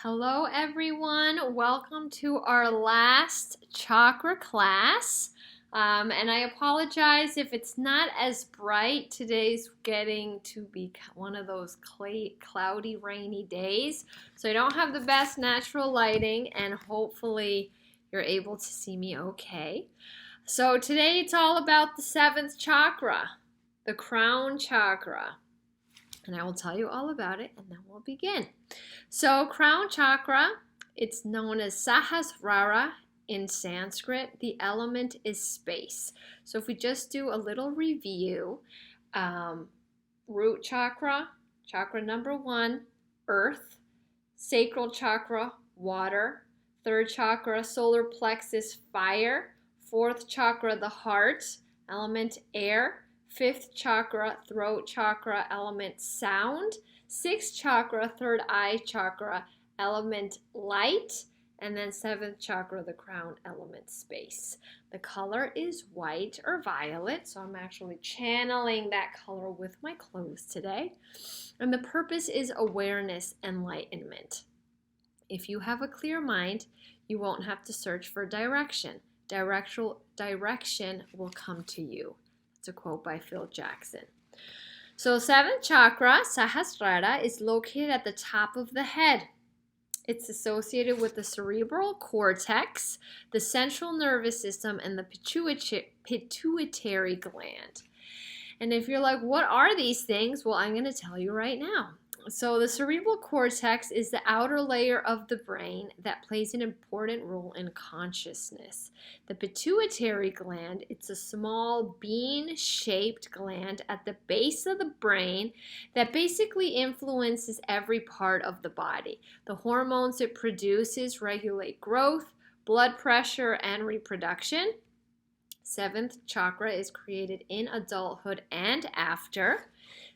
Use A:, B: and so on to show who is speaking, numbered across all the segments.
A: Hello everyone, welcome to our last chakra class. And I apologize if it's not as bright. Today's getting to be one of those cloudy, rainy days. So I don't have the best natural lighting and hopefully you're able to see me okay. So today it's all about the seventh chakra, the crown chakra. And I will tell you all about it and then we'll begin. So crown chakra, it's known as Sahasrara in Sanskrit. The element is space. So if we just do a little review, root chakra, chakra number 1, earth, sacral chakra, water, third chakra, solar plexus, fire, fourth chakra, the heart, element air, fifth chakra, throat chakra, element sound, sixth chakra, third eye chakra, element light, and then seventh chakra, the crown, element space. The color is white or violet, so I'm actually channeling that color with my clothes today. And the purpose is awareness, enlightenment. If you have a clear mind, you won't have to search for direction. Direction will come to you. It's a quote by Phil Jackson. So seventh chakra, Sahasrara, is located at the top of the head. It's associated with the cerebral cortex, the central nervous system, and the pituitary gland. And if you're like, what are these things? Well, I'm going to tell you right now. So the cerebral cortex is the outer layer of the brain that plays an important role in consciousness. The pituitary gland, it's a small bean-shaped gland at the base of the brain that basically influences every part of the body. The hormones it produces regulate growth, blood pressure, and reproduction. Seventh chakra is created in adulthood and after.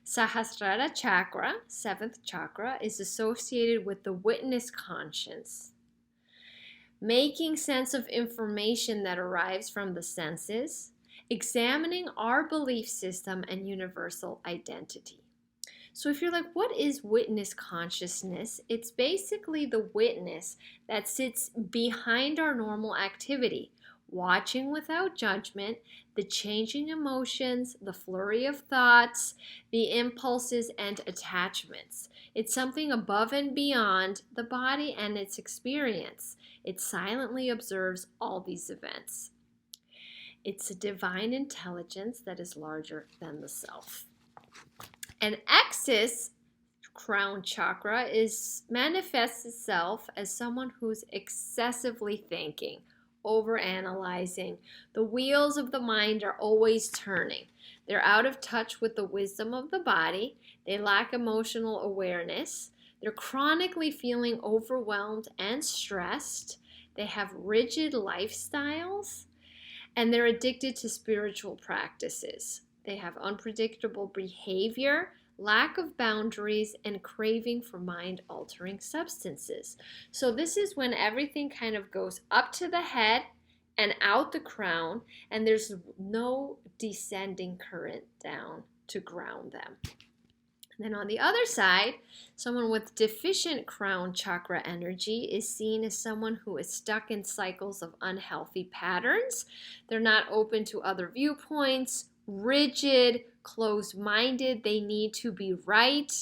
A: Sahasrara chakra, seventh chakra, is associated with the witness conscience, making sense of information that arrives from the senses, examining our belief system and universal identity. So if you're like, what is witness consciousness? It's basically the witness that sits behind our normal activity, watching without judgment, the changing emotions, the flurry of thoughts, the impulses and attachments. It's something above and beyond the body and its experience. It silently observes all these events. It's a divine intelligence that is larger than the self. An excess crown chakra manifests itself as someone who's excessively thinking, overanalyzing. The wheels of the mind are always turning. They're out of touch with the wisdom of the body. They lack emotional awareness. They're chronically feeling overwhelmed and stressed. They have rigid lifestyles, and they're addicted to spiritual practices. They have unpredictable behavior, lack of boundaries, and craving for mind-altering substances. So this is when everything kind of goes up to the head and out the crown, and there's no descending current down to ground them. And then on the other side, someone with deficient crown chakra energy is seen as someone who is stuck in cycles of unhealthy patterns. They're not open to other viewpoints, rigid, closed-minded, they need to be right,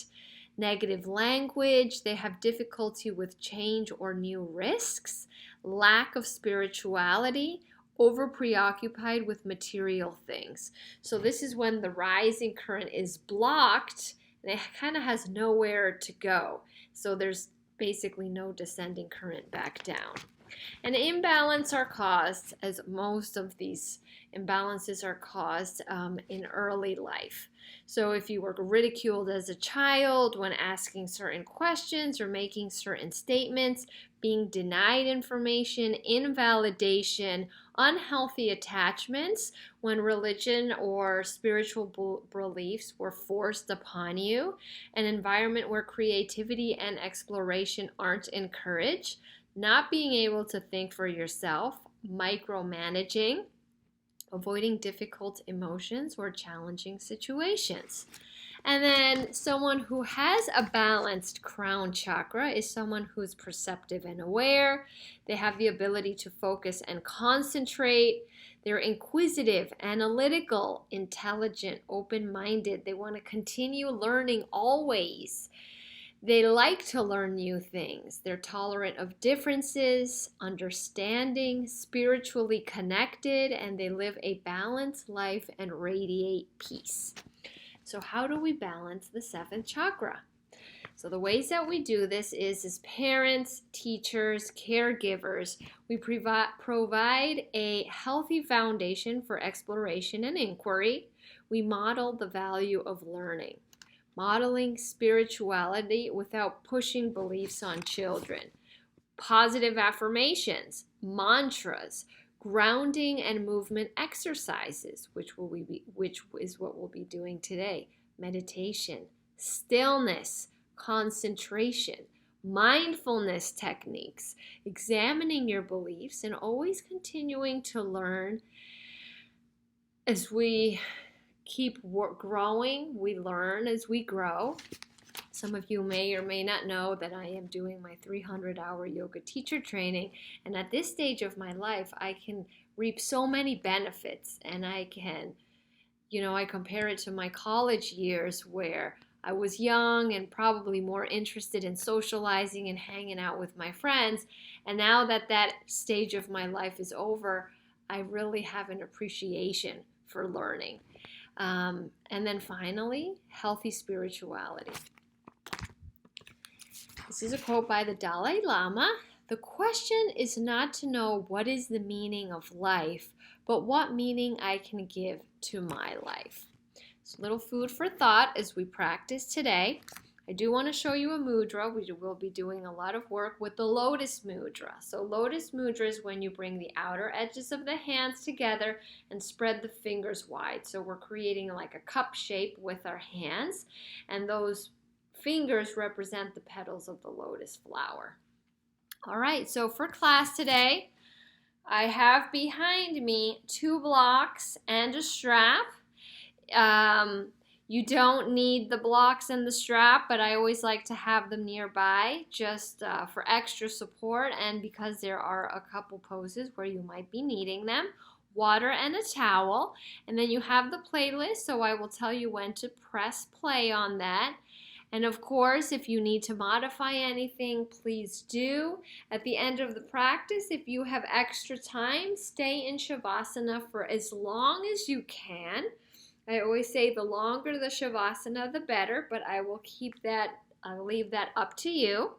A: negative language, they have difficulty with change or new risks, lack of spirituality, over preoccupied with material things. So this is when the rising current is blocked and it kind of has nowhere to go. So there's basically no descending current back down. And imbalance are caused, as most of these imbalances are caused in early life. So if you were ridiculed as a child when asking certain questions or making certain statements, being denied information, invalidation, unhealthy attachments when religion or spiritual beliefs were forced upon you, an environment where creativity and exploration aren't encouraged, not being able to think for yourself, micromanaging, avoiding difficult emotions or challenging situations. And then someone who has a balanced crown chakra is someone who's perceptive and aware. They have the ability to focus and concentrate. They're inquisitive, analytical, intelligent, open-minded. They want to continue learning always. They like to learn new things. They're tolerant of differences, understanding, spiritually connected, and they live a balanced life and radiate peace. So how do we balance the seventh chakra? So the ways that we do this is as parents, teachers, caregivers, we provide a healthy foundation for exploration and inquiry. We model the value of learning, modeling spirituality without pushing beliefs on children. Positive affirmations, mantras, grounding and movement exercises, which is what we'll be doing today. Meditation, stillness, concentration, mindfulness techniques, examining your beliefs, and always continuing to learn. As we keep growing, we learn as we grow. Some of you may or may not know that I am doing my 300-hour yoga teacher training, and at this stage of my life, I can reap so many benefits, and I can, I compare it to my college years where I was young and probably more interested in socializing and hanging out with my friends, and now that that stage of my life is over, I really have an appreciation for learning. And then finally, healthy spirituality. This is a quote by the Dalai Lama. The question is not to know what is the meaning of life, but what meaning I can give to my life. It's a little food for thought as we practice today. I do want to show you a mudra. We will be doing a lot of work with the lotus mudra. So lotus mudra is when you bring the outer edges of the hands together and spread the fingers wide. So we're creating like a cup shape with our hands, and those fingers represent the petals of the lotus flower. All right, so for class today, I have behind me 2 blocks and a strap. You don't need the blocks and the strap, but I always like to have them nearby just for extra support, and because there are a couple poses where you might be needing them. Water and a towel, and then you have the playlist, so I will tell you when to press play on that. And of course, if you need to modify anything, please do. At the end of the practice, if you have extra time, stay in Shavasana for as long as you can. I always say the longer the Shavasana, the better, but I'll leave that up to you.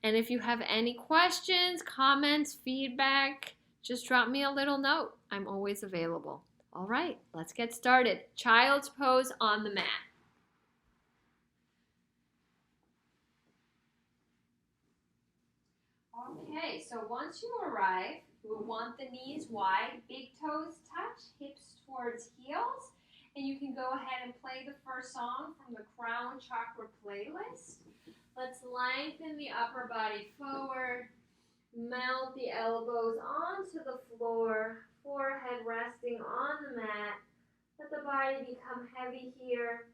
A: And if you have any questions, comments, feedback, just drop me a little note. I'm always available. All right, let's get started. Child's pose on the mat. Okay, so once you arrive, you will want the knees wide, big toes touch, hips towards heels, and you can go ahead and play the first song from the Crown Chakra playlist. Let's lengthen the upper body forward, melt the elbows onto the floor, forehead resting on the mat. Let the body become heavy here.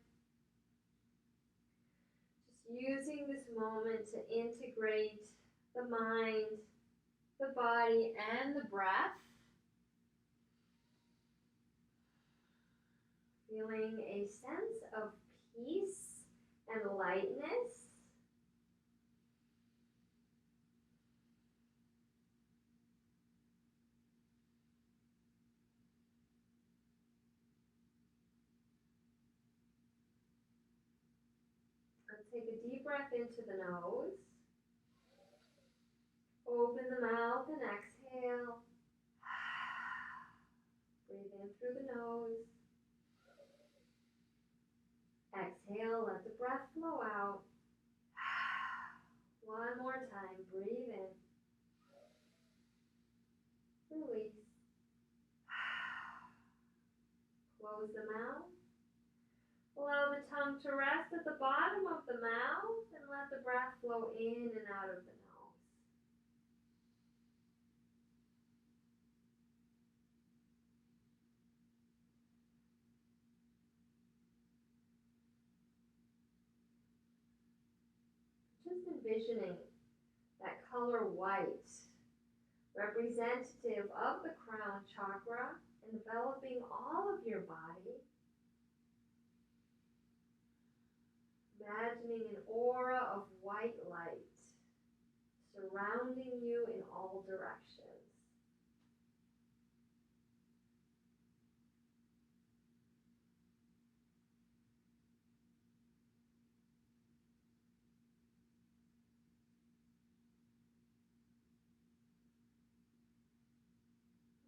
A: Just using this moment to integrate the mind, the body, and the breath. Feeling a sense of peace and lightness. Let's take a deep breath into the nose. Open the mouth and exhale. Breathe in through the nose. Exhale, let the breath flow out. One more time, breathe in. Release. Close the mouth. Allow the tongue to rest at the bottom of the mouth and let the breath flow in and out of the nose. just envisioning that color white, representative of the crown chakra, enveloping all of your body. Imagining an aura of white light surrounding you in all directions.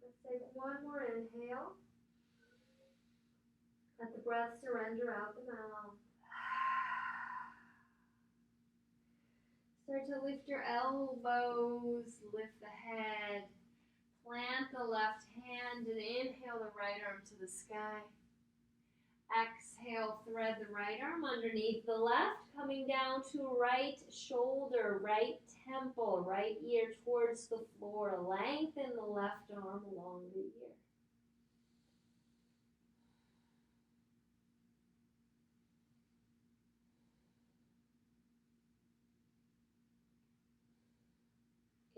A: Let's take one more inhale. Let the breath surrender out the mouth. Start to lift your elbows, lift the head. Plant the left hand and inhale the right arm to the sky. Exhale, thread the right arm underneath the left, coming down to right shoulder, right temple, right ear towards the floor. Lengthen the left arm along the ear.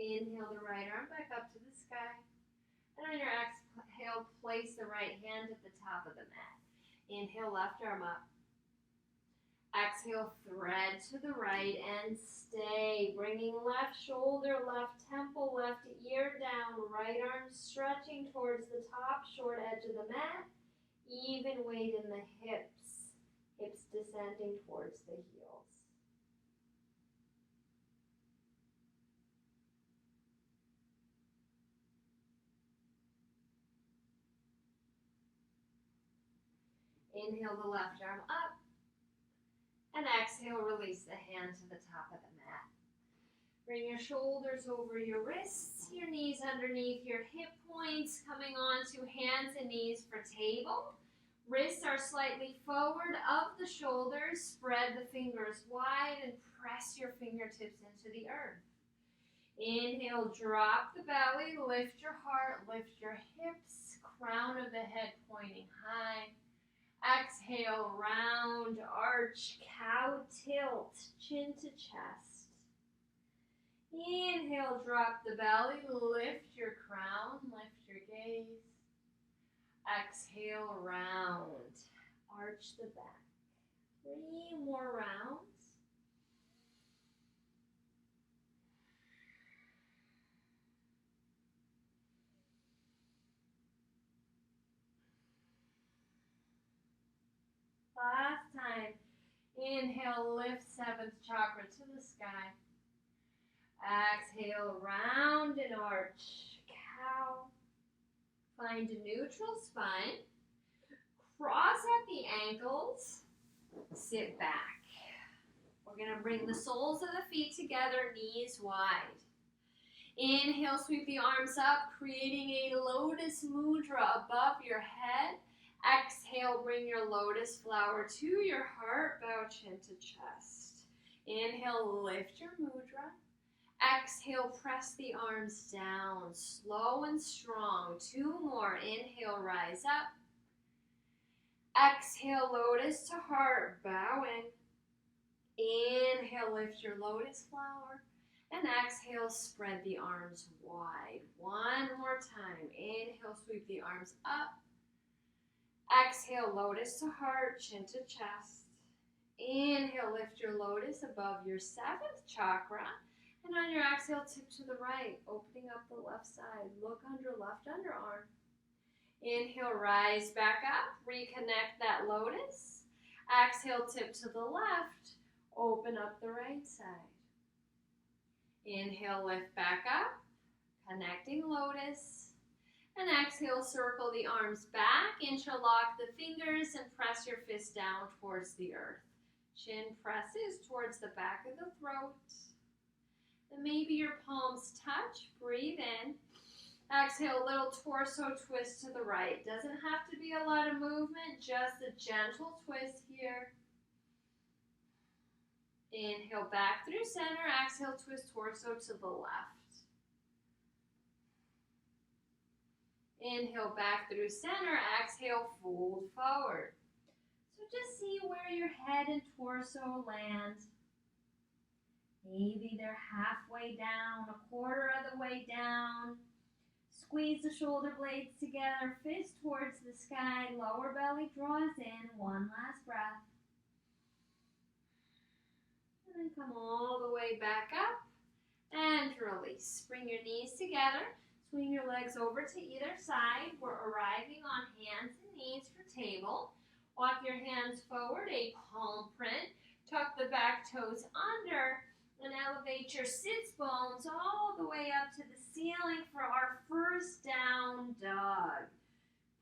A: Inhale the right arm back up to the sky. And on your exhale, place the right hand at the top of the mat. Inhale, left arm up. Exhale, thread to the right and stay. Bringing left shoulder, left temple, left ear down. Right arm stretching towards the top, short edge of the mat. Even weight in the hips. Hips descending towards the heels. Inhale the left arm up. And exhale, release the hand to the top of the mat. Bring your shoulders over your wrists, your knees underneath your hip points, coming onto hands and knees for table. Wrists are slightly forward of the shoulders. Spread the fingers wide and press your fingertips into the earth. Inhale, drop the belly, lift your heart, lift your hips, crown of the head pointing high. Exhale, round, arch, cow tilt, chin to chest. Inhale, drop the belly, lift your crown, lift your gaze. Exhale, round, arch the back. 3 more rounds. Last time. Inhale, lift 7th chakra to the sky. Exhale, round and arch. Cow. Find a neutral spine. Cross at the ankles. Sit back. We're going to bring the soles of the feet together, knees wide. Inhale, sweep the arms up, creating a lotus mudra above your head. Exhale, bring your lotus flower to your heart, bow chin to chest. Inhale, lift your mudra. Exhale, press the arms down, slow and strong. 2 more. Inhale, rise up. Exhale, lotus to heart, bow in. Inhale, lift your lotus flower. And exhale, spread the arms wide. 1 more time. Inhale, sweep the arms up. Exhale, lotus to heart, chin to chest. Inhale, lift your lotus above your 7th chakra. And on your exhale, tip to the right, opening up the left side. Look under left underarm. Inhale, rise back up. Reconnect that lotus. Exhale, tip to the left. Open up the right side. Inhale, lift back up. Connecting lotus. And exhale, circle the arms back. Interlock the fingers and press your fist down towards the earth. Chin presses towards the back of the throat. And maybe your palms touch. Breathe in. Exhale, little torso twist to the right. Doesn't have to be a lot of movement, just a gentle twist here. Inhale back through center. Exhale, twist torso to the left. Inhale back through center. Exhale, fold forward. So just see where your head and torso land. Maybe they're halfway down, a quarter of the way down. Squeeze the shoulder blades together, fist towards the sky, lower belly draws in. One last breath. And then come all the way back up and release. Bring your knees together. Swing your legs over to either side. We're arriving on hands and knees for table. Walk your hands forward, a palm print. Tuck the back toes under and elevate your sits bones all the way up to the ceiling for our first down dog.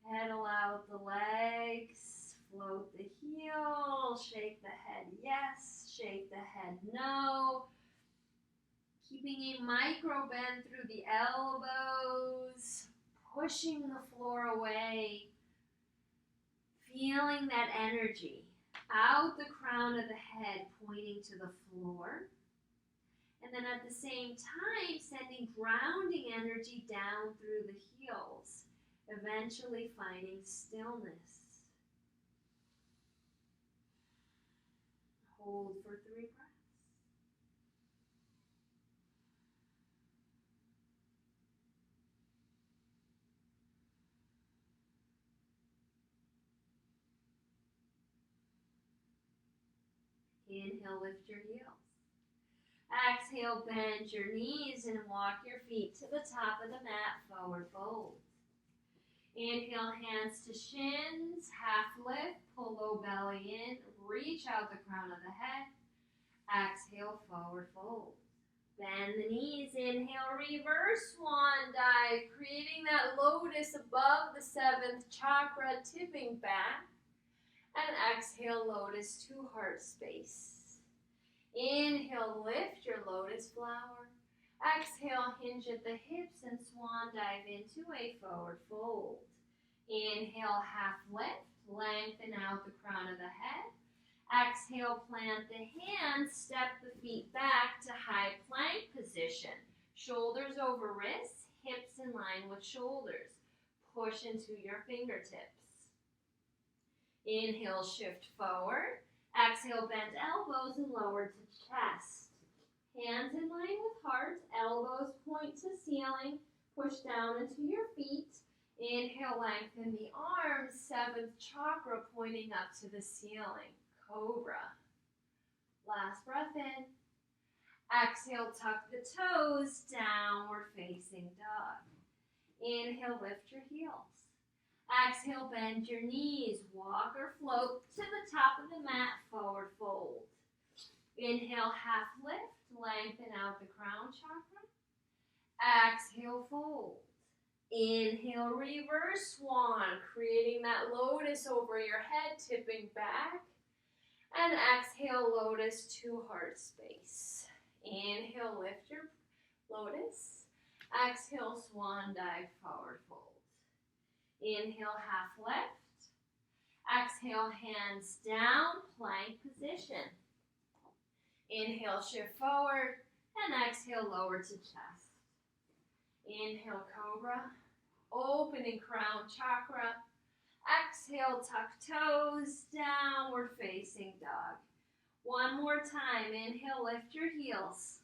A: Pedal out the legs, float the heels, shake the head yes, shake the head no. Keeping a micro bend through the elbows, pushing the floor away, feeling that energy out the crown of the head pointing to the floor. And then at the same time, sending grounding energy down through the heels, eventually finding stillness. Hold for 3 breaths. Inhale, lift your heels. Exhale, bend your knees and walk your feet to the top of the mat, forward fold. Inhale, hands to shins, half lift, pull low belly in, reach out the crown of the head. Exhale, forward fold. Bend the knees, inhale, reverse swan dive, creating that lotus above the 7th chakra, tipping back. And exhale, lotus to heart space. Inhale, lift your lotus flower. Exhale, hinge at the hips and swan dive into a forward fold. Inhale, half lift, lengthen out the crown of the head. Exhale, plant the hands, step the feet back to high plank position. Shoulders over wrists, hips in line with shoulders. Push into your fingertips. Inhale, shift forward. Exhale, bend elbows and lower to chest. Hands in line with heart, elbows point to ceiling. Push down into your feet. Inhale, lengthen the arms, 7th chakra pointing up to the ceiling. Cobra. Last breath in. Exhale, tuck the toes, downward facing dog. Inhale, lift your heels. Exhale, bend your knees, walk or float to the top of the mat, forward fold. Inhale, half lift, lengthen out the crown chakra. Exhale, fold. Inhale, reverse swan, creating that lotus over your head, tipping back. And exhale, lotus to heart space. Inhale, lift your lotus. Exhale, swan dive, forward fold. Inhale, half lift. Exhale, hands down, plank position. Inhale, shift forward. And exhale, lower to chest. Inhale, cobra. Opening crown chakra. Exhale, tuck toes, downward facing dog. One more time. Inhale, lift your heels.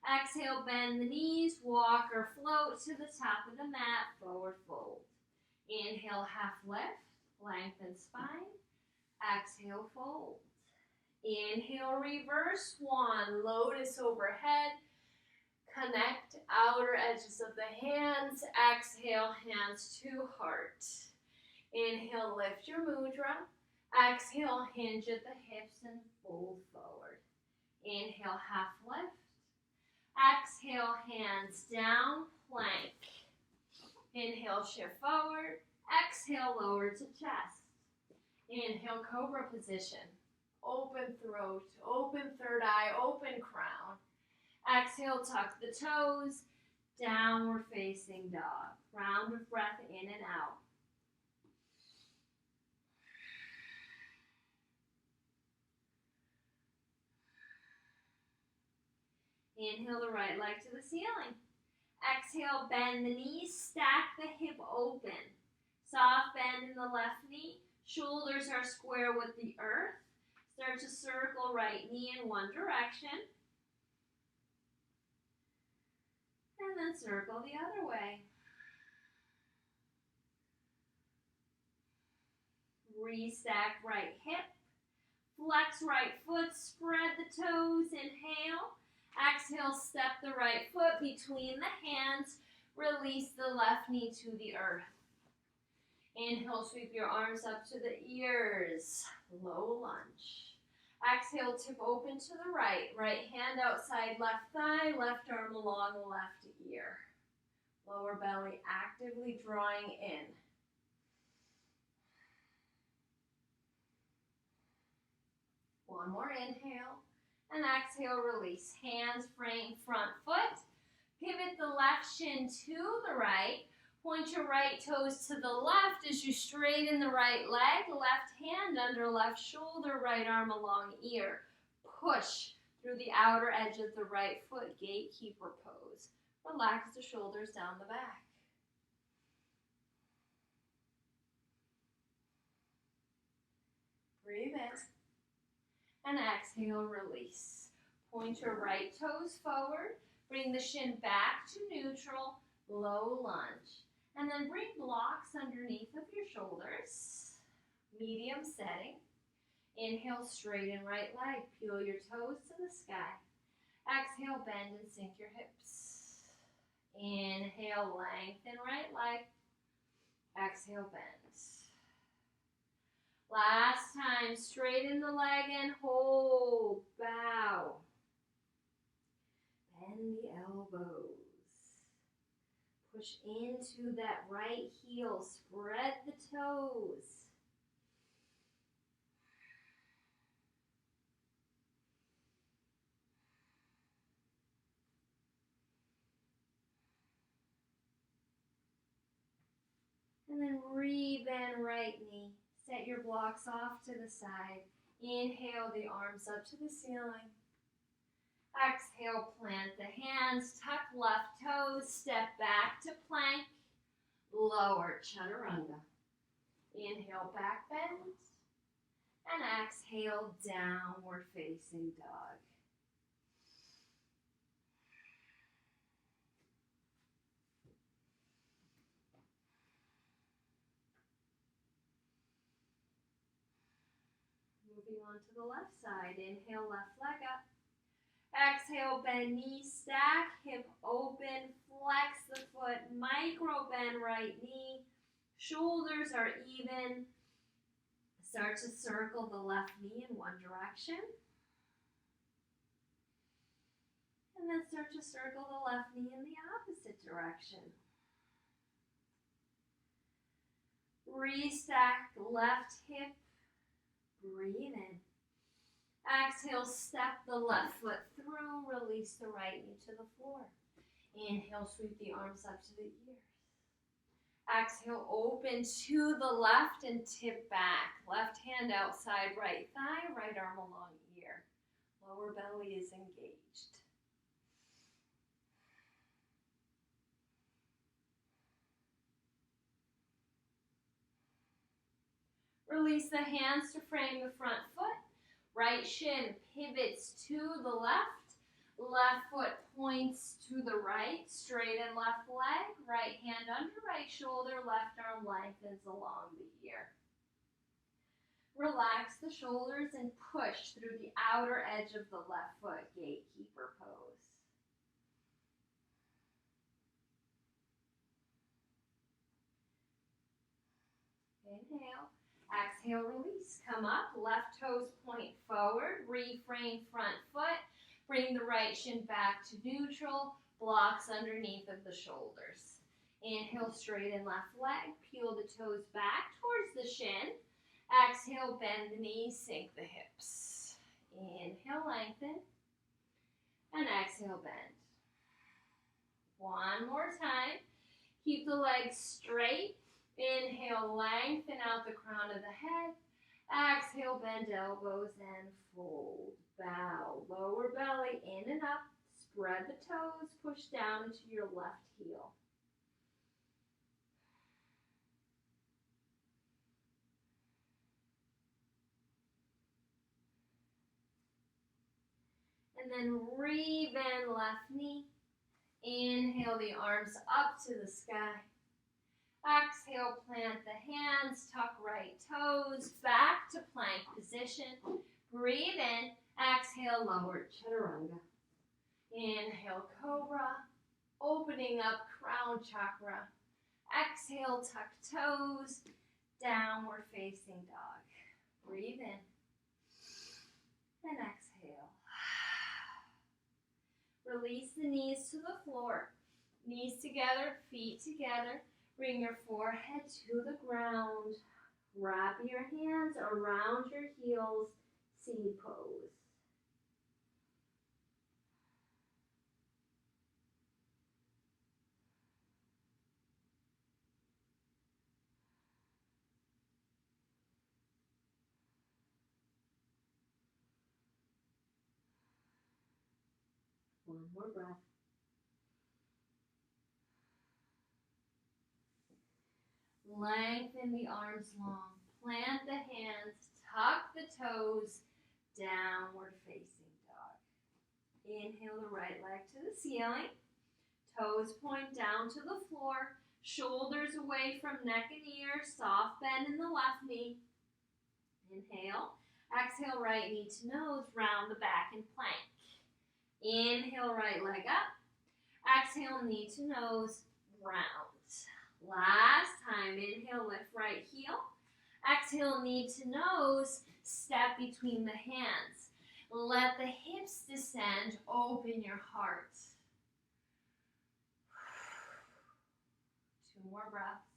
A: Exhale, bend the knees, walk or float to the top of the mat, forward fold. Inhale, half lift, lengthen spine. Exhale, fold. Inhale, reverse swan, lotus overhead. Connect outer edges of the hands. Exhale, hands to heart. Inhale, lift your mudra. Exhale, hinge at the hips and fold forward. Inhale, half lift. Exhale, hands down, plank. Inhale, shift forward. Exhale, lower to chest. Inhale, cobra position. Open throat, open third eye, open crown. Exhale, tuck the toes. Downward facing dog. Round of breath in and out. Inhale the right leg to the ceiling. Exhale, bend the knees, stack the hip open. Soft bend in the left knee. Shoulders are square with the earth. Start to circle right knee in one direction. then circle the other way. Restack right hip. Flex right foot, spread the toes, inhale. Exhale, step the right foot between the hands. Release the left knee to the earth. Inhale, sweep your arms up to the ears. Low lunge. Exhale, tip open to the right. Right hand outside left thigh, left arm along the left ear. Lower belly actively drawing in. One more inhale, and exhale, release. Hands frame front foot. Pivot the left shin to the right. Point your right toes to the left as you straighten the right leg. Left hand under left shoulder, right arm along ear. Push through the outer edge of the right foot, gatekeeper pose. Relax the shoulders down the back. Breathe in. And exhale, release. Point your right toes forward. Bring the shin back to neutral, low lunge. And then bring blocks underneath of your shoulders. Medium setting. Inhale, straighten right leg. Peel your toes to the sky. Exhale, bend and sink your hips. Inhale, lengthen right leg. Exhale, bend. Last time, straighten the leg and hold, bow. Bend the elbows. Push into that right heel, spread the toes. And then re-bend right knee. Set your blocks off to the side. Inhale the arms up to the ceiling. Exhale, plant the hands, tuck left toes, step back to plank. Lower chaturanga. Inhale, back bend. And exhale, downward facing dog. Moving on to the left side. Inhale, left leg up. Exhale, bend knee, stack, hip open, flex the foot, micro bend right knee. Shoulders are even. Start to circle the left knee in one direction. And then start to circle the left knee in the opposite direction. Restack left hip. Breathe in. Exhale, step the left foot through, release the right knee to the floor. Inhale, sweep the arms up to the ears. Exhale, open to the left and tip back. Left hand outside right thigh, right arm along ear. Lower belly is engaged. Release the hands to frame the front foot. Right shin pivots to the left. Left foot points to the right. Straighten left leg. Right hand under right shoulder. Left arm lengthens along the ear. Relax the shoulders and push through the outer edge of the left foot, gatekeeper pose. Inhale. Exhale, release. Come up, left toes point forward, reframe front foot, bring the right shin back to neutral, blocks underneath of the shoulders. Inhale, straighten left leg, peel the toes back towards the shin. Exhale, bend the knees, sink the hips. Inhale, lengthen, and exhale, bend. One more time. Keep the legs straight. Inhale, lengthen out the crown of the head. Exhale, bend elbows and fold. Bow, lower belly in and up. Spread the toes, push down into your left heel. And then re-bend left knee. Inhale the arms up to the sky. Exhale, plant the hands, tuck right toes, back to plank position. Breathe in, exhale, lower chaturanga. Inhale, cobra, opening up crown chakra. Exhale, tuck toes, downward facing dog. Breathe in and exhale. Release the knees to the floor. Knees together, feet together. Bring your forehead to the ground. Wrap your hands around your heels. Seed pose. One more breath. Lengthen the arms long. Plant the hands. Tuck the toes. Downward facing dog. Inhale the right leg to the ceiling. Toes point down to the floor. Shoulders away from neck and ears. Soft bend in the left knee. Inhale. Exhale, right knee to nose. Round the back in plank. Inhale, right leg up. Exhale, knee to nose. Round. Last time. Inhale, lift right heel. Exhale, knee to nose. Step between the hands. Let the hips descend. Open your heart. 2 more breaths.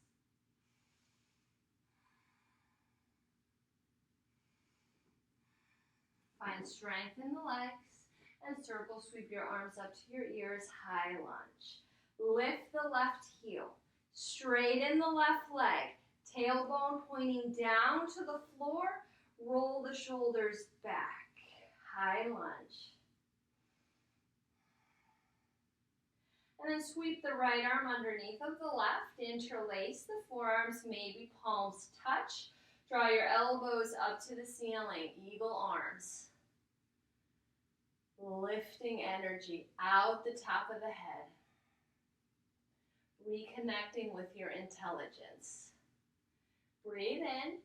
A: Find strength in the legs and circle sweep your arms up to your ears, high lunge. Lift the left heel, straighten the left leg, tailbone pointing down to the floor, roll the shoulders back, high lunge. And then sweep the right arm underneath of the left, interlace the forearms, maybe palms touch. Draw your elbows up to the ceiling, eagle arms. Lifting energy out the top of the head. Reconnecting with your intelligence. Breathe in.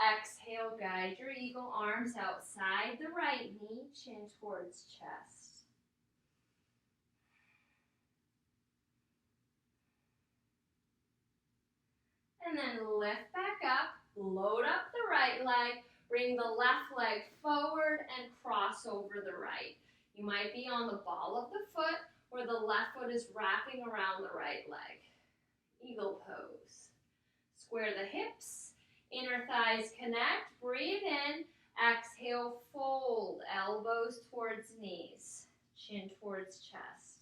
A: Exhale, guide your eagle arms outside the right knee, chin towards chest. And then lift back up, load up the right leg, bring the left leg forward and cross over the right. You might be on the ball of the foot or the left foot is wrapping around the right leg. Eagle pose. Square the hips, inner thighs connect, breathe in, exhale, fold, elbows towards knees, chin towards chest.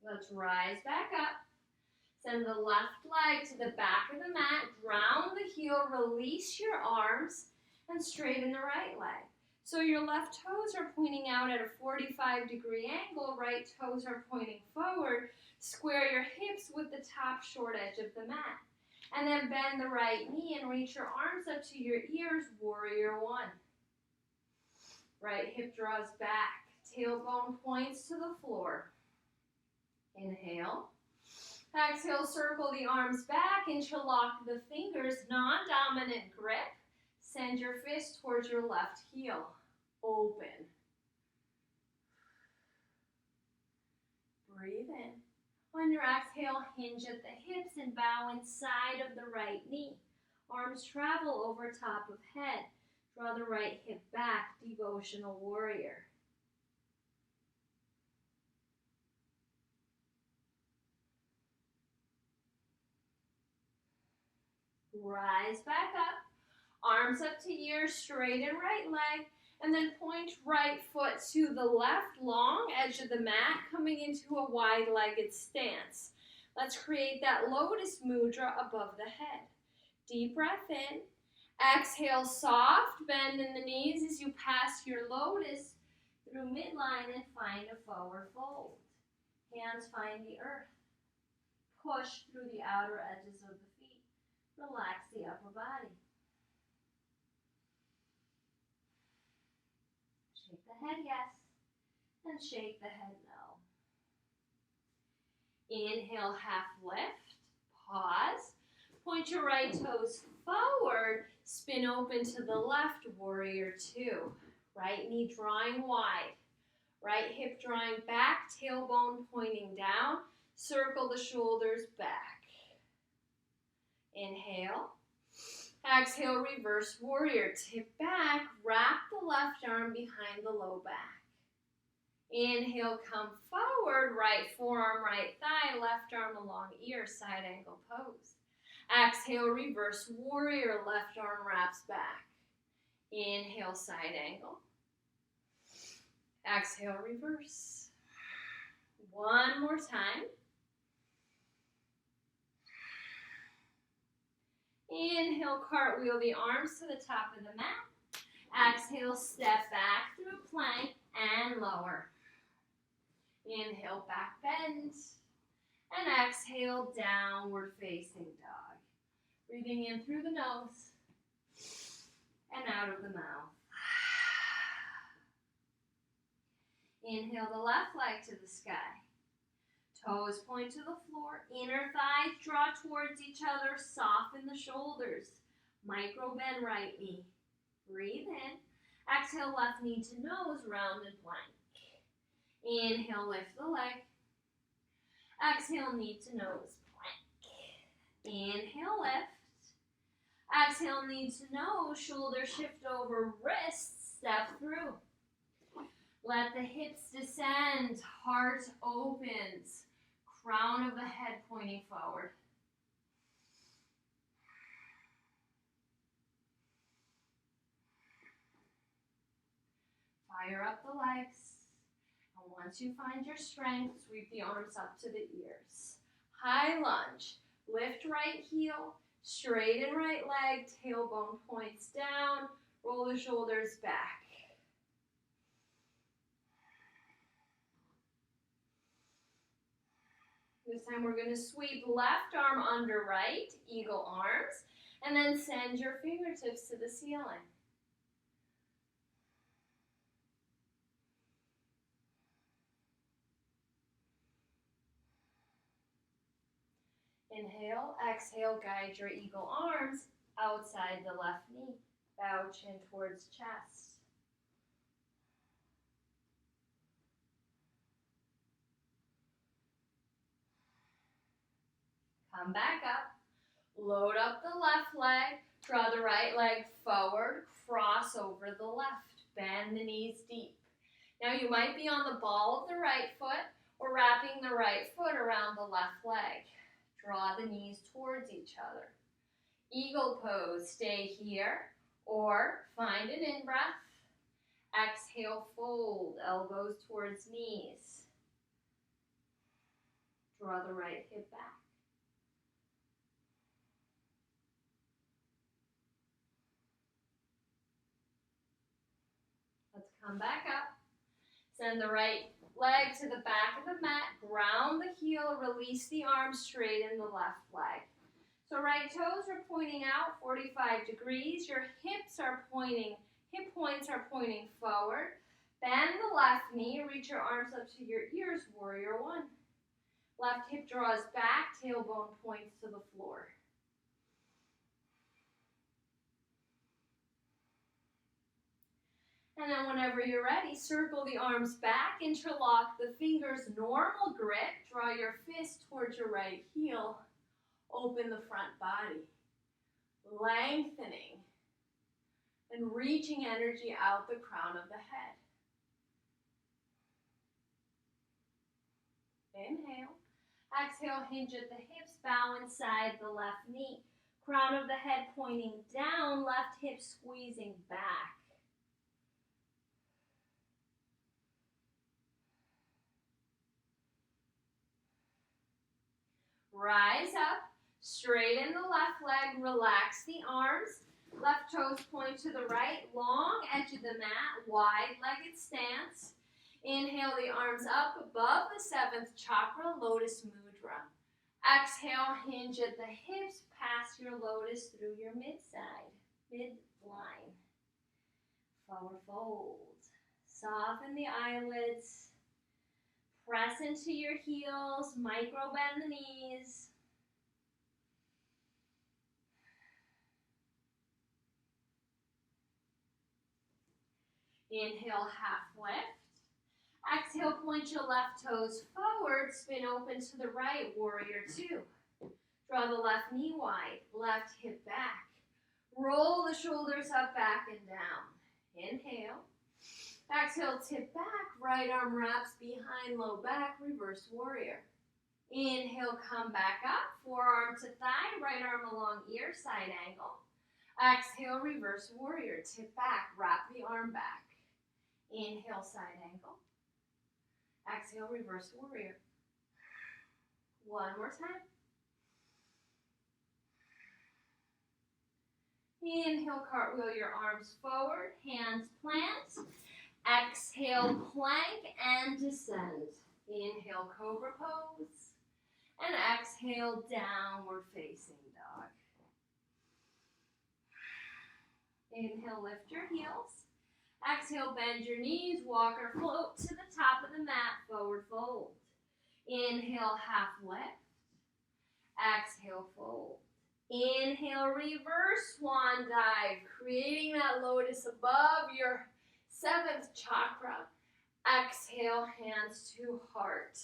A: Let's rise back up. Send the left leg to the back of the mat, ground the heel, release your arms, and straighten the right leg. So your left toes are pointing out at a 45-degree angle, right toes are pointing forward. Square your hips with the top short edge of the mat. And then bend the right knee and reach your arms up to your ears, warrior one. Right hip draws back, tailbone points to the floor. Inhale. Exhale, circle the arms back, interlock the fingers, non-dominant grip. Send your fist towards your left heel. Open. Breathe in. On your exhale, hinge at the hips and bow inside of the right knee. Arms travel over top of head. Draw the right hip back, devotional warrior. Rise back up, arms up to ears, straighten right leg, and then point right foot to the left, long edge of the mat, coming into a wide-legged stance. Let's create that lotus mudra above the head. Deep breath in. Exhale, soft bend in the knees as you pass your lotus through midline and find a forward fold. Hands find the earth. Push through the outer edges of the feet. Relax the upper body. Shake the head yes, and shake the head no. Inhale, half lift, pause. Point your right toes forward, spin open to the left, warrior two. Right knee drawing wide, right hip drawing back, tailbone pointing down. Circle the shoulders back. Inhale. Exhale, reverse warrior. Tip back, wrap the left arm behind the low back. Inhale, come forward, right forearm, right thigh, left arm along ear, side angle pose. Exhale, reverse warrior, left arm wraps back. Inhale, side angle. Exhale, reverse. One more time. Inhale, cartwheel the arms to the top of the mat. Exhale, step back through plank and lower. Inhale, back bend. And exhale, downward facing dog. Breathing in through the nose and out of the mouth. Inhale the left leg to the sky. Toes point to the floor. Inner thighs draw towards each other. Soften the shoulders. Micro bend right knee. Breathe in. Exhale, left knee to nose, rounded plank. Inhale, lift the leg. Exhale, knee to nose, plank. Inhale, lift. Exhale, knee to nose, shoulder shift over, wrists step through. Let the hips descend, heart opens, crown of the head pointing forward. Fire up the legs. And once you find your strength, sweep the arms up to the ears. High lunge. Lift right heel, straighten right leg, tailbone points down, roll the shoulders back. This time we're going to sweep left arm under right, eagle arms, and then send your fingertips to the ceiling. Inhale, exhale, guide your eagle arms outside the left knee. Bow chin towards chest. Come back up. Load up the left leg. Draw the right leg forward. Cross over the left. Bend the knees deep. Now you might be on the ball of the right foot or wrapping the right foot around the left leg. Draw the knees towards each other. Eagle pose, stay here, or find an in-breath. Exhale, fold, elbows towards knees. Draw the right hip back. Let's come back up. Send the right leg to the back of the mat, ground the heel, release the arms, straighten the left leg. So right toes are pointing out 45 degrees. Your hips are pointing, hip points are pointing forward. Bend the left knee, reach your arms up to your ears, warrior one. Left hip draws back, tailbone points to the floor. And then whenever you're ready, circle the arms back, interlock the fingers, normal grip, draw your fist towards your right heel, open the front body, lengthening, and reaching energy out the crown of the head. Inhale, exhale, hinge at the hips, bow inside the left knee, crown of the head pointing down, left hip squeezing back. Rise up, straighten the left leg, relax the arms, left toes point to the right, long edge of the mat, wide-legged stance. Inhale the arms up above the seventh chakra, lotus mudra. Exhale, hinge at the hips, pass your lotus through your midline. Forward fold, Soften the eyelids. Press into your heels. Micro bend the knees. Inhale, half lift. Exhale, point your left toes forward. Spin open to the right, warrior two. Draw the left knee wide, left hip back. Roll the shoulders up, back, and down. Inhale. Exhale, tip back. Right arm wraps behind low back, reverse warrior. Inhale, come back up. Forearm to thigh, right arm along ear, side angle. Exhale, reverse warrior. Tip back, wrap the arm back. Inhale, side angle. Exhale, reverse warrior. One more time. Inhale, cartwheel your arms forward, hands plant. Exhale, plank and descend. Inhale, cobra pose. And exhale, downward facing dog. Inhale, lift your heels. Exhale, bend your knees, walk or float to the top of the mat, forward fold. Inhale, half lift. Exhale, fold. Inhale, reverse swan dive, creating that lotus above your 7th chakra. Exhale, hands to heart.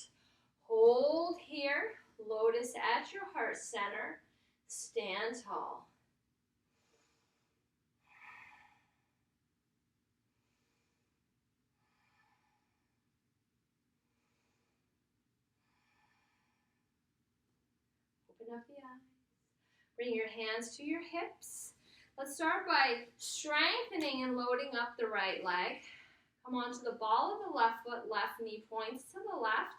A: Hold here, lotus at your heart center. Stand tall. Open up the eyes. Bring your hands to your hips. Let's start by strengthening and loading up the right leg. Come onto the ball of the left foot, left knee points to the left.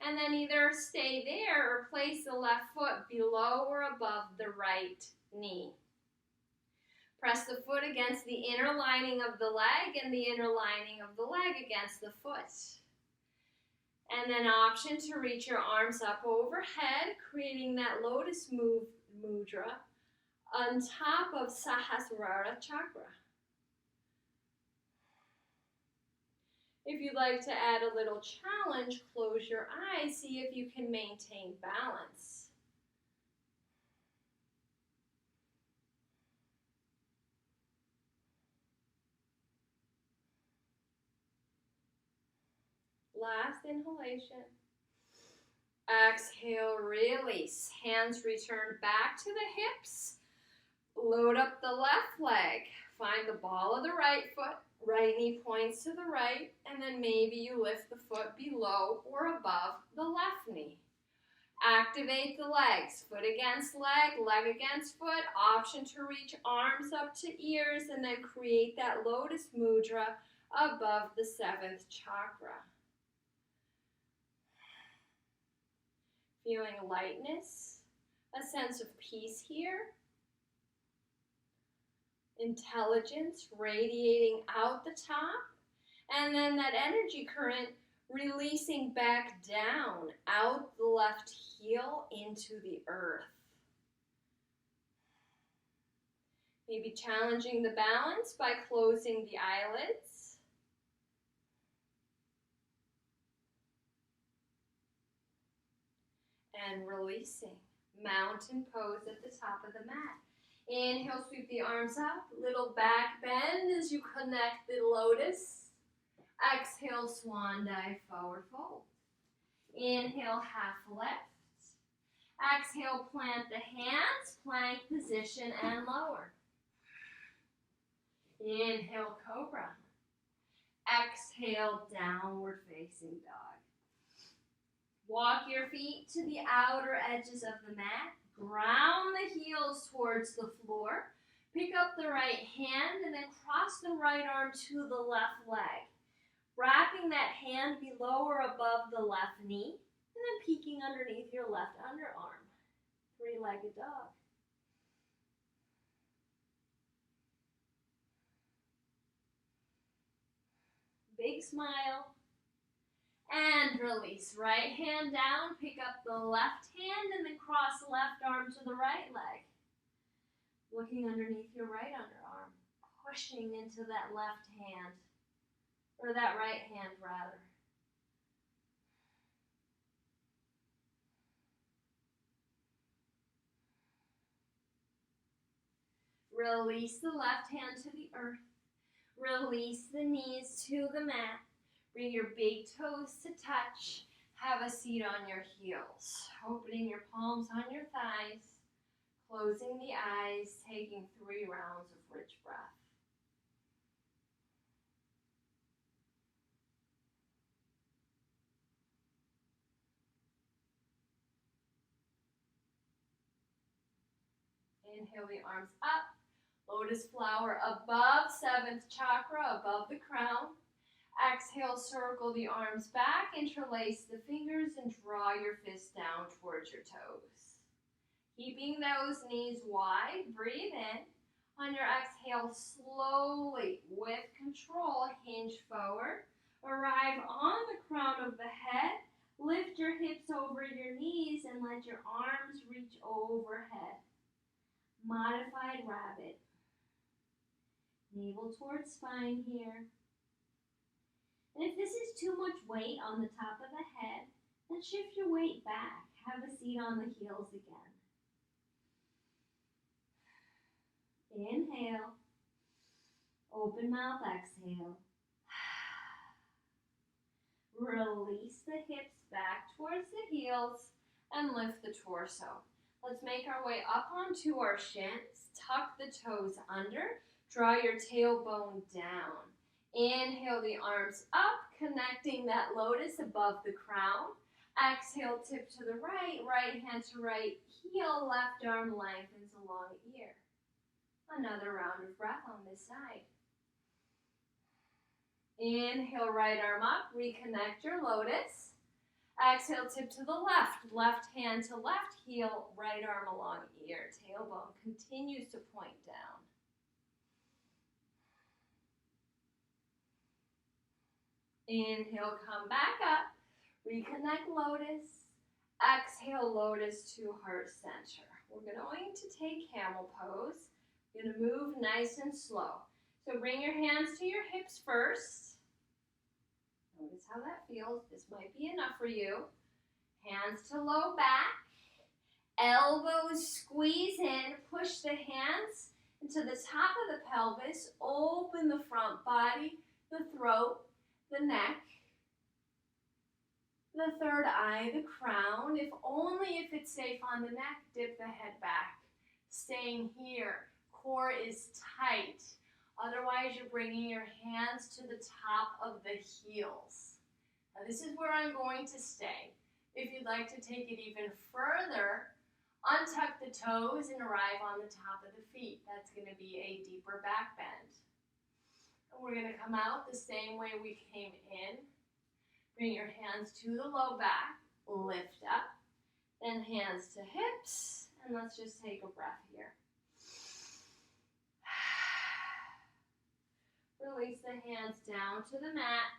A: And then either stay there or place the left foot below or above the right knee. Press the foot against the inner lining of the leg and the inner lining of the leg against the foot. And then option to reach your arms up overhead, creating that lotus mudra on top of Sahasrara chakra. If you'd like to add a little challenge, close your eyes, see if you can maintain balance. Last inhalation. Exhale, release. Hands return back to the hips. Load up the left leg. Find the ball of the right foot. Right knee points to the right. And then maybe you lift the foot below or above the left knee. Activate the legs. Foot against leg, leg against foot. Option to reach arms up to ears and then create that lotus mudra above the 7th chakra. Feeling lightness, a sense of peace here. Intelligence radiating out the top. And then that energy current releasing back down, out the left heel into the earth. Maybe challenging the balance by closing the eyelids. And releasing. Mountain pose at the top of the mat. Inhale, sweep the arms up. Little back bend as you connect the lotus. Exhale, swan dive, forward fold. Inhale, half lift. Exhale, plant the hands, plank position and lower. Inhale, cobra. Exhale, downward facing dog. Walk your feet to the outer edges of the mat. Ground the heels towards the floor. Pick up the right hand and then cross the right arm to the left leg. Wrapping that hand below or above the left knee. And then peeking underneath your left underarm. Three-legged dog. Big smile. And release. Right hand down, pick up the left hand, and then cross the left arm to the right leg. Looking underneath your right underarm. Pushing into that left hand. or that right hand rather. Release the left hand to the earth. Release the knees to the mat. Bring your big toes to touch. Have a seat on your heels. Opening your palms on your thighs. Closing the eyes, taking 3 rounds of rich breath. Inhale the arms up. Lotus flower above 7th chakra, above the crown. Exhale, circle the arms back, interlace the fingers, and draw your fists down towards your toes. Keeping those knees wide, breathe in. On your exhale, slowly, with control, hinge forward. Arrive on the crown of the head. Lift your hips over your knees and let your arms reach overhead. Modified rabbit. Navel towards spine here. And if this is too much weight on the top of the head, then shift your weight back. Have a seat on the heels again. Inhale. Open mouth, exhale. Release the hips back towards the heels and lift the torso. Let's make our way up onto our shins. Tuck the toes under. Draw your tailbone down. Inhale the arms up, connecting that lotus above the crown. Exhale, tip to the right, right hand to right heel, left arm lengthens along ear. Another round of breath on this side. Inhale, right arm up, reconnect your lotus. Exhale, tip to the left, left hand to left heel, right arm along ear. Tailbone continues to point down. Inhale, come back up, reconnect lotus. Exhale, lotus to heart center. We're going to take camel pose. We're going to move nice and slow. So bring your hands to your hips first. Notice how that feels. This might be enough for you. Hands to low back. Elbows squeeze in. Push the hands into the top of the pelvis. Open the front body, the throat, the neck, the third eye, the crown. If only if it's safe on the neck, dip the head back. Staying here. Core is tight. Otherwise, you're bringing your hands to the top of the heels. Now, this is where I'm going to stay. If you'd like to take it even further, untuck the toes and arrive on the top of the feet. That's going to be a deeper back bend. And we're going to come out the same way we came in. Bring your hands to the low back, lift up, then hands to hips, and let's just take a breath here. Release the hands down to the mat,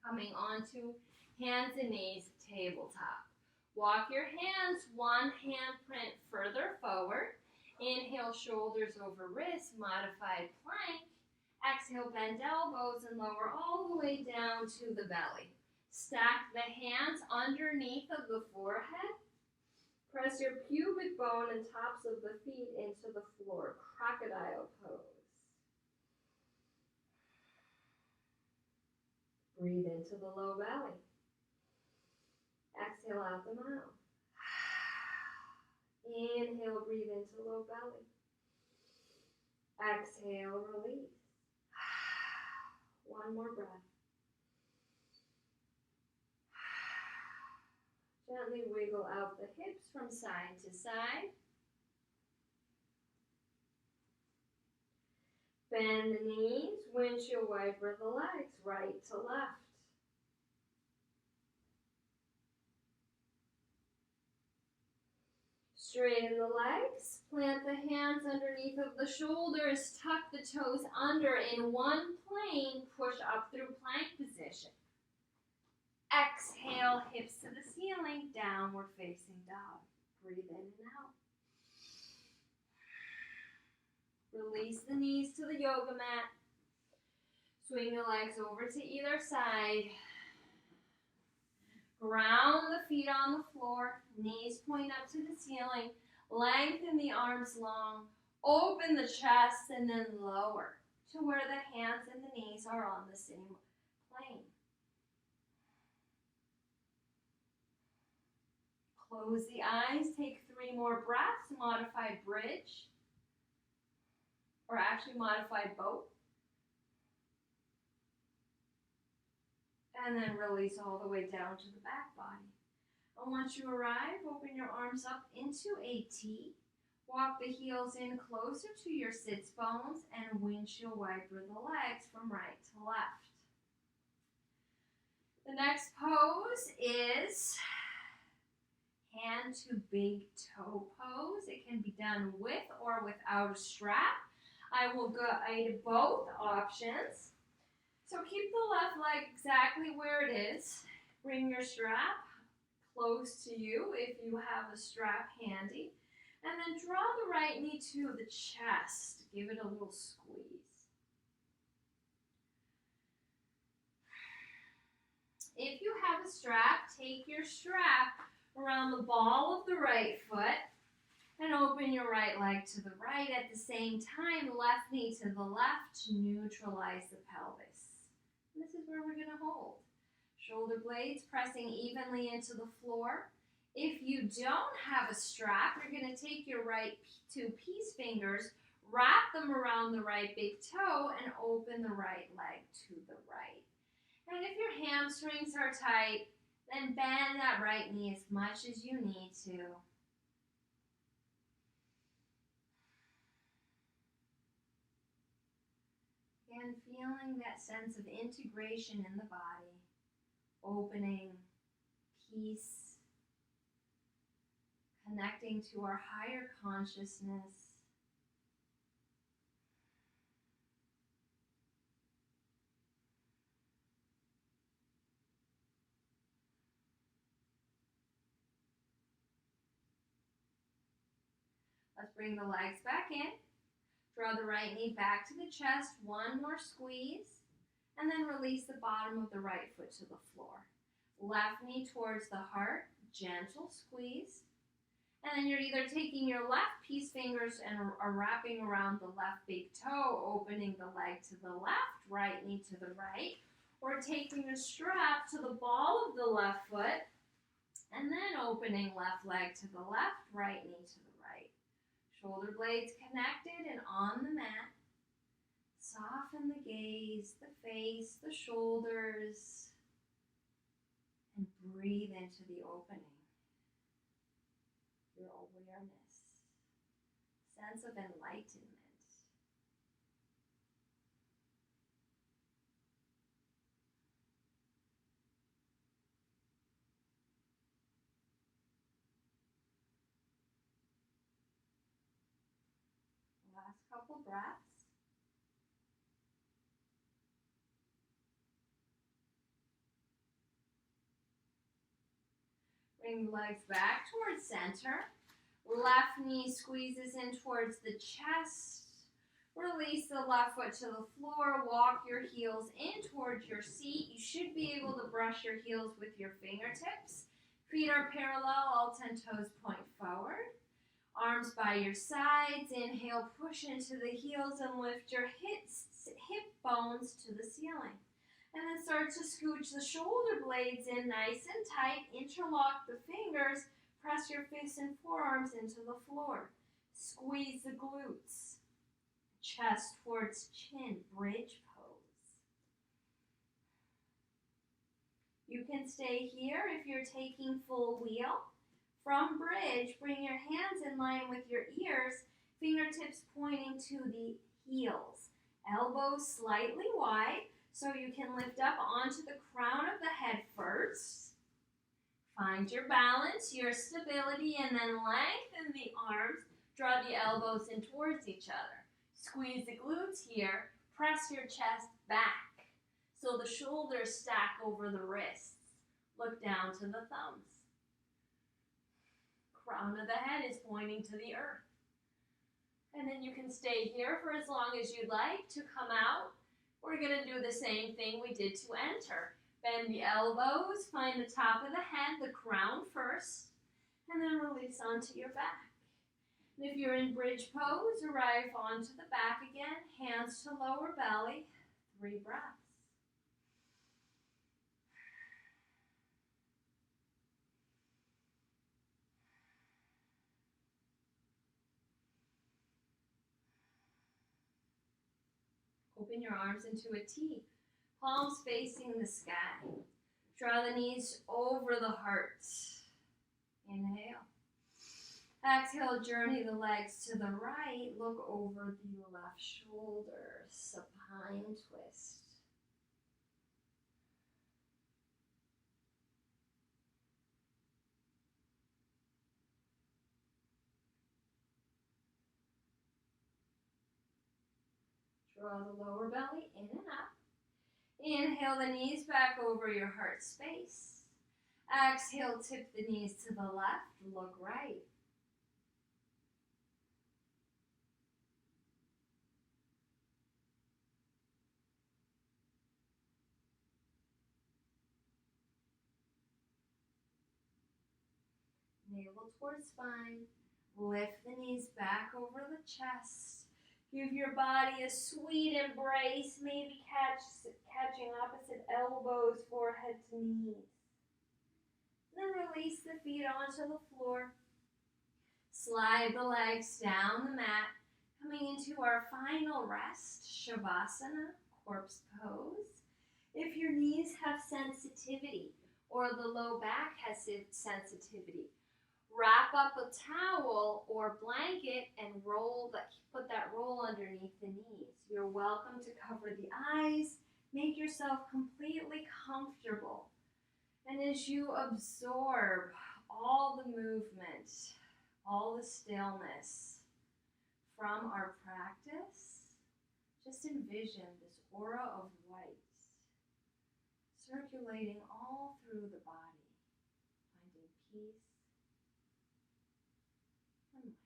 A: coming onto hands and knees, tabletop. Walk your hands one handprint further forward. Inhale, shoulders over wrists, modified plank. Exhale, bend elbows and lower all the way down to the belly. Stack the hands underneath of the forehead. Press your pubic bone and tops of the feet into the floor. Crocodile pose. Breathe into the low belly. Exhale out the mouth. Inhale, breathe into low belly. Exhale, release. One more breath. Gently wiggle out the hips from side to side. Bend the knees, windshield wiper the legs, right to left. Straighten the legs, plant the hands underneath of the shoulders, tuck the toes under in one plane, push up through plank position. Exhale, hips to the ceiling, downward facing dog. Breathe in and out. Release the knees to the yoga mat. Swing the legs over to either side. Ground the feet on the floor. Knees point up to the ceiling. Lengthen the arms long. Open the chest and then lower to where the hands and the knees are on the same plane. Close the eyes. Take 3 more breaths. Modified bridge. Or actually modified boat. And then release all the way down to the back body. And once you arrive, open your arms up into a T. Walk the heels in closer to your sits bones and windshield wiper the legs from right to left. The next pose is hand to big toe pose. It can be done with or without a strap. I will guide both options. So keep the left leg exactly where it is. Bring your strap close to you if you have a strap handy. And then draw the right knee to the chest. Give it a little squeeze. If you have a strap, take your strap around the ball of the right foot and open your right leg to the right. At the same time, left knee to the left to neutralize the pelvis. This is where we're going to hold. Shoulder blades pressing evenly into the floor. If you don't have a strap, you're going to take your right 2 peace fingers, wrap them around the right big toe, and open the right leg to the right. And if your hamstrings are tight, then bend that right knee as much as you need to. And feeling that sense of integration in the body, opening, peace, connecting to our higher consciousness. Let's bring the legs back in. Draw the right knee back to the chest, 1 more squeeze, and then release the bottom of the right foot to the floor. Left knee towards the heart, gentle squeeze. And then you're either taking your left peace fingers and are wrapping around the left big toe, opening the leg to the left, right knee to the right, or taking the strap to the ball of the left foot, and then opening left leg to the left, right knee to the right. Shoulder blades connected and on the mat. Soften the gaze, the face, the shoulders, and breathe into the opening. Your awareness, sense of enlightenment. Last couple breaths. Bring the legs back towards center. Left knee squeezes in towards the chest. Release the left foot to the floor. Walk your heels in towards your seat. You should be able to brush your heels with your fingertips. Feet are parallel, all 10 toes point forward. Arms by your sides. Inhale, push into the heels and lift your hip bones to the ceiling. And then start to scooch the shoulder blades in nice and tight. Interlock the fingers. Press your fists and forearms into the floor. Squeeze the glutes. Chest towards chin, bridge pose. You can stay here if you're taking full wheel. From bridge, bring your hands in line with your ears, fingertips pointing to the heels. Elbows slightly wide so you can lift up onto the crown of the head first. Find your balance, your stability, and then lengthen the arms. Draw the elbows in towards each other. Squeeze the glutes here. Press your chest back so the shoulders stack over the wrists. Look down to the thumbs. Crown of the head is pointing to the earth. And then you can stay here for as long as you'd like to come out. We're going to do the same thing we did to enter. Bend the elbows, find the top of the head, the crown first, and then release onto your back. And if you're in bridge pose, arrive onto the back again, hands to lower belly, 3 breaths. Open your arms into a T, palms facing the sky. Draw the knees over the heart. Inhale. Exhale, journey the legs to the right. Look over the left shoulder. Supine twist. Draw the lower belly in and up. Inhale the knees back over your heart space. Exhale, tip the knees to the left. Look right. Navel towards spine. Lift the knees back over the chest. Give your body a sweet embrace, maybe catching opposite elbows, forehead to knees. Then release the feet onto the floor. Slide the legs down the mat, coming into our final rest, Shavasana, corpse pose. If your knees have sensitivity or the low back has sensitivity, wrap up a towel or blanket and put that roll underneath the knees. You're welcome to cover the eyes. Make yourself completely comfortable. And as you absorb all the movement, all the stillness from our practice, just envision this aura of white circulating all through the body, finding peace and light.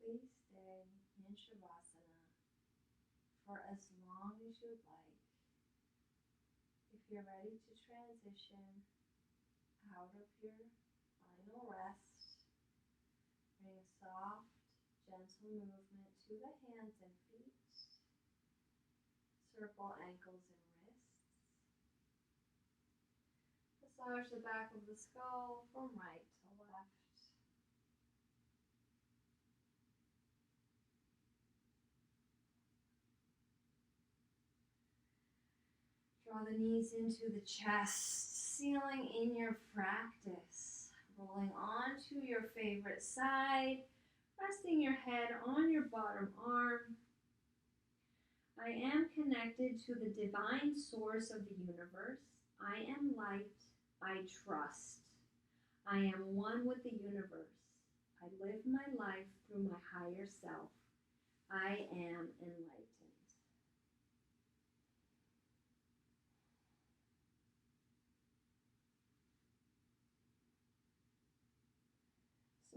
A: Please stay in Shavasana for as long as you'd like. If you're ready to transition out of your final rest, bring soft, gentle movement to the hands and feet. Circle ankles and wrists. Massage the back of the skull from right to left. Draw the knees into the chest, sealing in your practice. Rolling onto your favorite side, resting your head on your bottom arm. I am connected to the divine source of the universe. I am light. I trust. I am one with the universe. I live my life through my higher self. I am enlightened.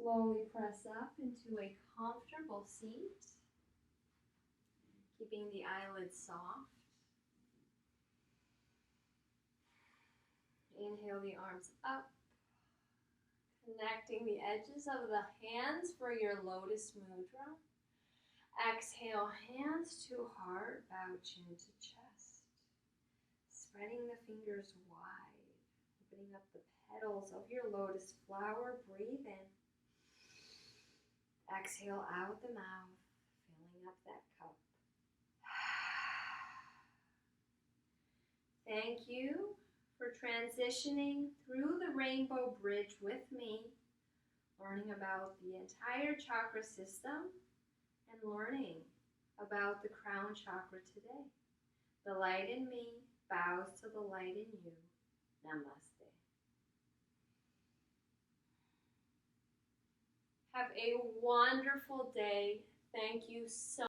A: Slowly press up into a comfortable seat, keeping the eyelids soft. Inhale the arms up, connecting the edges of the hands for your lotus mudra. Exhale, hands to heart, bow chin to chest. Spreading the fingers wide, opening up the petals of your lotus flower. Breathe in. Exhale out the mouth, filling up that cup. Thank you for transitioning through the rainbow bridge with me, learning about the entire chakra system and learning about the crown chakra today. The light in me bows to the light in you. Namaste. Have a wonderful day. Thank you so much.